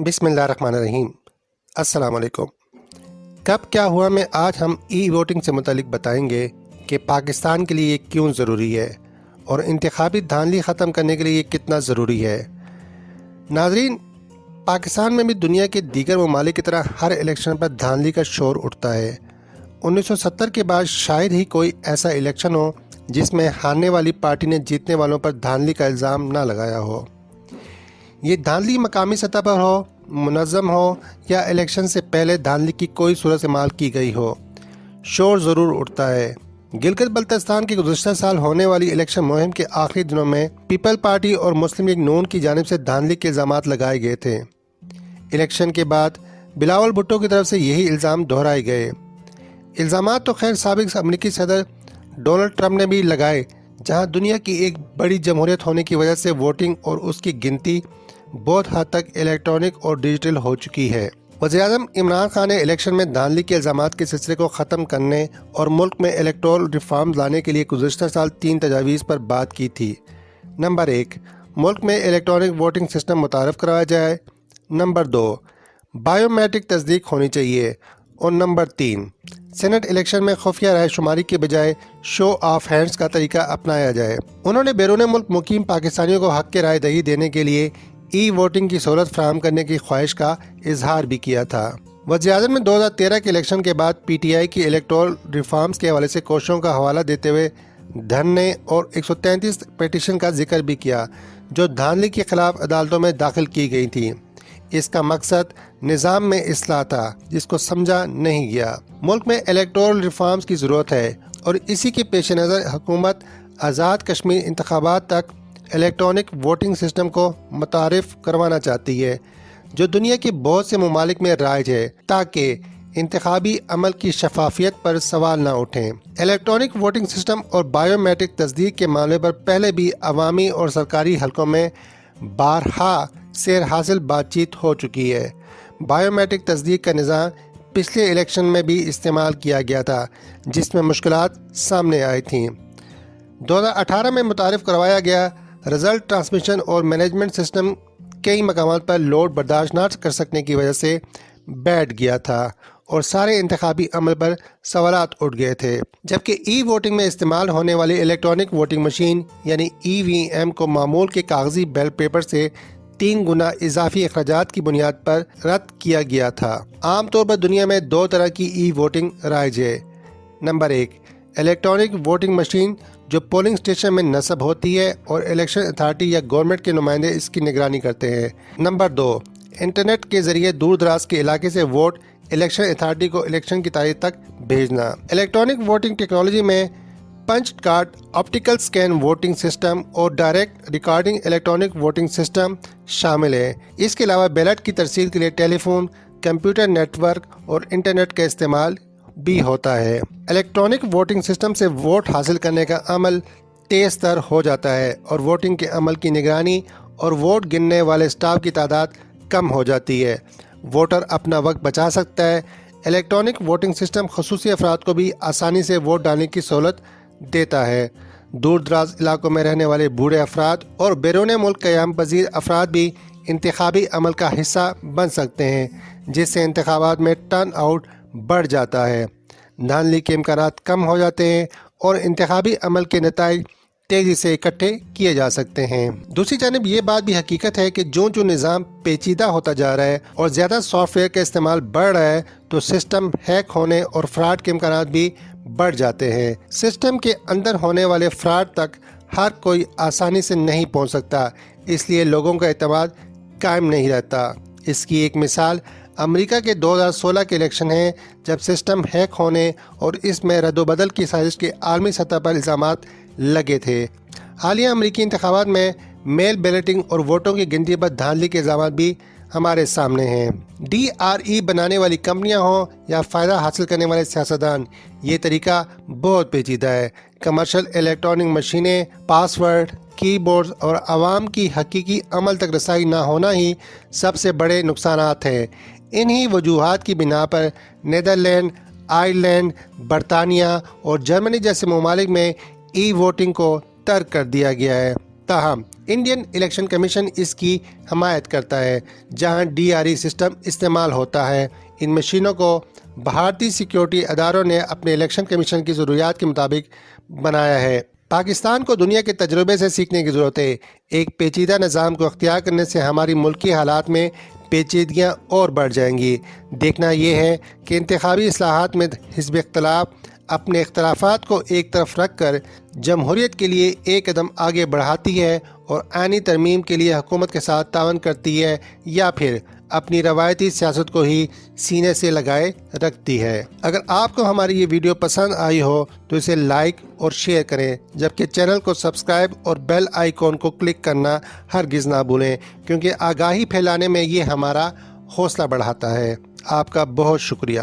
बिस्मिल्लाहिर्रहमानिर्रहीम। अस्सलाम वालेकुम। कब क्या हुआ में आज हम ई वोटिंग से मुतालिक बताएंगे कि पाकिस्तान के लिए ये क्यों ज़रूरी है और इंतखाबी धांधली ख़त्म करने के लिए ये कितना ज़रूरी है। नाज़रीन, पाकिस्तान में भी दुनिया के दीगर ममालिक की तरह हर इलेक्शन पर धांधली का शोर उठता है। 1970 के बाद शायद ही कोई ऐसा इलेक्शन हो जिसमें हारने वाली पार्टी ने जीतने वालों पर धांधली का इल्ज़ाम ना लगाया हो। ये धांधली मकामी सतह पर हो, मुनज़्ज़म हो या इलेक्शन से पहले धांधली की कोई सूरत इस्तेमाल की गई हो, शोर ज़रूर उठता है। गिलगित बल्तिस्तान की गुज़श्ता साल होने वाली इलेक्शन मुहिम के आखिरी दिनों में पीपल पार्टी और मुस्लिम लीग नून की जानिब से धांधली के इल्ज़ाम लगाए गए थे। इलेक्शन के बाद बिलावल भुट्टो की तरफ से यही इल्ज़ाम दोहराए गए। इल्ज़ाम तो खैर साबिक़ अमरीकी सदर डोनाल्ड ट्रंप ने भी लगाए, जहां दुनिया की एक बड़ी जमहूरियत होने की वजह से वोटिंग और उसकी गिनती बहुत हद तक इलेक्ट्रॉनिक और डिजिटल हो चुकी है। वज़ीर-ए-आज़म इमरान खान ने इलेक्शन में धांधली के इल्ज़ामात के सिलसिले को ख़त्म करने और मुल्क में इलेक्टोरल रिफॉर्म लाने के लिए गुज़श्ता साल 3 तजावीज़ पर बात की थी। नंबर 1, मुल्क में इलेक्ट्रॉनिक वोटिंग सिस्टम मुतारफ़ करवाया जाए। नंबर 2, बायोमेट्रिक तस्दीक होनी चाहिए। और नंबर 3, सेनेट इलेक्शन में खुफिया राय शुमारी के बजाय शो ऑफ हैंड्स का तरीका अपनाया जाए। उन्होंने बैरून मुल्क मुकीम पाकिस्तानियों को हक़ राय दही देने के लिए ई वोटिंग की सहूलत फराहम करने की ख्वाहिश का इजहार भी किया था। वज़ीर-ए-आज़म ने 2013 के इलेक्शन के बाद PTI की इलेक्टोरल रिफॉर्म्स के हवाले से कोशिशों का हवाला देते हुए धरने और 133 पिटीशन का जिक्र भी किया, जो धांधली के खिलाफ अदालतों में दाखिल की गई थी। इसका मकसद निज़ाम में इस्लाह था, जिसको समझा नहीं गया। मुल्क में इलेक्टोरल रिफॉर्म्स की ज़रूरत है और इसी के पेश नज़र हुकूमत आज़ाद कश्मीर इंतखाबात तक इलेक्ट्रॉनिक वोटिंग सिस्टम को मुतारिफ करवाना चाहती है, जो दुनिया के बहुत से ममालिक में राइज है, ताकि इंतखाबी अमल की शफाफियत पर सवाल न उठें। इलेक्ट्रॉनिक वोटिंग सिस्टम और बायोमेट्रिक तस्दीक के मामले पर पहले भी अवामी और सरकारी हलकों में बारहा सेर हासिल बातचीत हो चुकी है। बायोमेट्रिक तस्दीक का निज़ाम पिछले इलेक्शन में भी इस्तेमाल किया गया था, जिसमें मुश्किलात सामने आई थीं। 2018 में मुतारिफ करवाया गया रिजल्ट ट्रांसमिशन और मैनेजमेंट सिस्टम कई मकामात पर लोड बर्दाश्त न कर सकने की वजह से बैठ गया था और सारे इंतखाबी अमल पर सवालात उठ गए थे। जबकि ई वोटिंग में इस्तेमाल होने वाली इलेक्ट्रॉनिक वोटिंग मशीन यानी EVM को मामूल के कागजी बैलेट पेपर से 3 गुना इजाफी अखराजात की बुनियाद पर रद्द किया गया था। आमतौर पर दुनिया में 2 तरह की ई वोटिंग राइज है। नंबर 1, इलेक्ट्रॉनिक वोटिंग मशीन जो पोलिंग स्टेशन में नस्ब होती है और इलेक्शन अथॉरिटी या गवर्नमेंट के नुमाइंदे इसकी निगरानी करते हैं। नंबर 2, इंटरनेट के जरिए दूर दराज के इलाके से वोट इलेक्शन अथॉरिटी को इलेक्शन की तारीख तक भेजना। इलेक्ट्रॉनिक वोटिंग टेक्नोलॉजी में punch card, optical scan voting system और direct recording electronic voting system शामिल है। इसके अलावा बैलेट की तरसील के लिए टेलीफोन, कंप्यूटर नेटवर्क और इंटरनेट का इस्तेमाल भी होता है। इलेक्ट्रॉनिक वोटिंग सिस्टम से वोट हासिल करने का अमल तेज तर हो जाता है और वोटिंग के अमल की निगरानी और वोट गिनने वाले स्टाफ की तादाद कम हो जाती है। वोटर अपना वक्त बचा सकता है। इलेक्ट्रॉनिक वोटिंग सिस्टम खुसूसी अफराद को भी आसानी से वोट डालने की सहूलत देता है। दूर दराज इलाकों में रहने वाले बूढ़े अफराद और बैरून मुल्क क़याम पजीर अफराद भी इंतखाबी अमल का हिस्सा बन सकते हैं, जिससे इंतखाबात में टर्न आउट बढ़ जाता है, धांधली के इम्कानात कम हो जाते हैं और इंतखाबी अमल के नताइज तेज़ी से इकट्ठे किए जा सकते हैं। दूसरी जानिब ये बात भी हकीकत है कि जो निज़ाम पेचीदा होता जा रहा है और ज़्यादा सॉफ्टवेयर का इस्तेमाल बढ़ रहा है, तो सिस्टम हैक होने और फ्रॉड के इम्कानात भी बढ़ जाते हैं। सिस्टम के अंदर होने वाले फ्रॉड तक हर कोई आसानी से नहीं पहुँच सकता, इसलिए लोगों का एतमाद कायम नहीं रहता। इसकी एक मिसाल अमेरिका के 2016 के इलेक्शन है, जब सिस्टम हैक होने और इसमें रद्दोबदल की साजिश के आलमी सतह पर इल्ज़ामात लगे थे। हालिया अमेरिकी इंतखाबात में मेल बैलेटिंग और वोटों की गिनती पर धांधली के इल्ज़ामात भी हमारे सामने हैं। DRE बनाने वाली कंपनियां हों या फ़ायदा हासिल करने वाले सियासतदान, ये तरीका बहुत पेचीदा है। कमर्शियल इलेक्ट्रॉनिक मशीनें, पासवर्ड, कीबोर्ड और आवाम की हकीकी अमल तक रसाई ना होना ही सबसे बड़े नुकसानात हैं। इन्हीं वजूहात की बिना पर नीदरलैंड, आयरलैंड, बरतानिया और जर्मनी जैसे ममालिक में ई वोटिंग को तर्क कर दिया गया है। ताहम انڈین الیکشن کمیشن اس کی حمایت کرتا ہے جہاں DRE سسٹم استعمال ہوتا ہے۔ ان مشینوں کو بھارتی سیکیورٹی اداروں نے اپنے الیکشن کمیشن کی ضروریات کے مطابق بنایا ہے۔ پاکستان کو دنیا کے تجربے سے سیکھنے کی ضرورت ہے۔ ایک پیچیدہ نظام کو اختیار کرنے سے ہماری ملکی حالات میں پیچیدگیاں اور بڑھ جائیں گی۔ دیکھنا یہ ہے کہ انتخابی اصلاحات میں حزب اختلاف اپنے اختلافات کو ایک طرف رکھ کر جمہوریت کے لیے ایک قدم آگے بڑھاتی ہے اور آئینی ترمیم کے لیے حکومت کے ساتھ تعاون کرتی ہے، یا پھر اپنی روایتی سیاست کو ہی سینے سے لگائے رکھتی ہے۔ اگر آپ کو ہماری یہ ویڈیو پسند آئی ہو تو اسے لائک اور شیئر کریں، جبکہ چینل کو سبسکرائب اور بیل آئیکن کو کلک کرنا ہرگز نہ بھولیں، کیونکہ آگاہی پھیلانے میں یہ ہمارا حوصلہ بڑھاتا ہے۔ آپ کا بہت شکریہ۔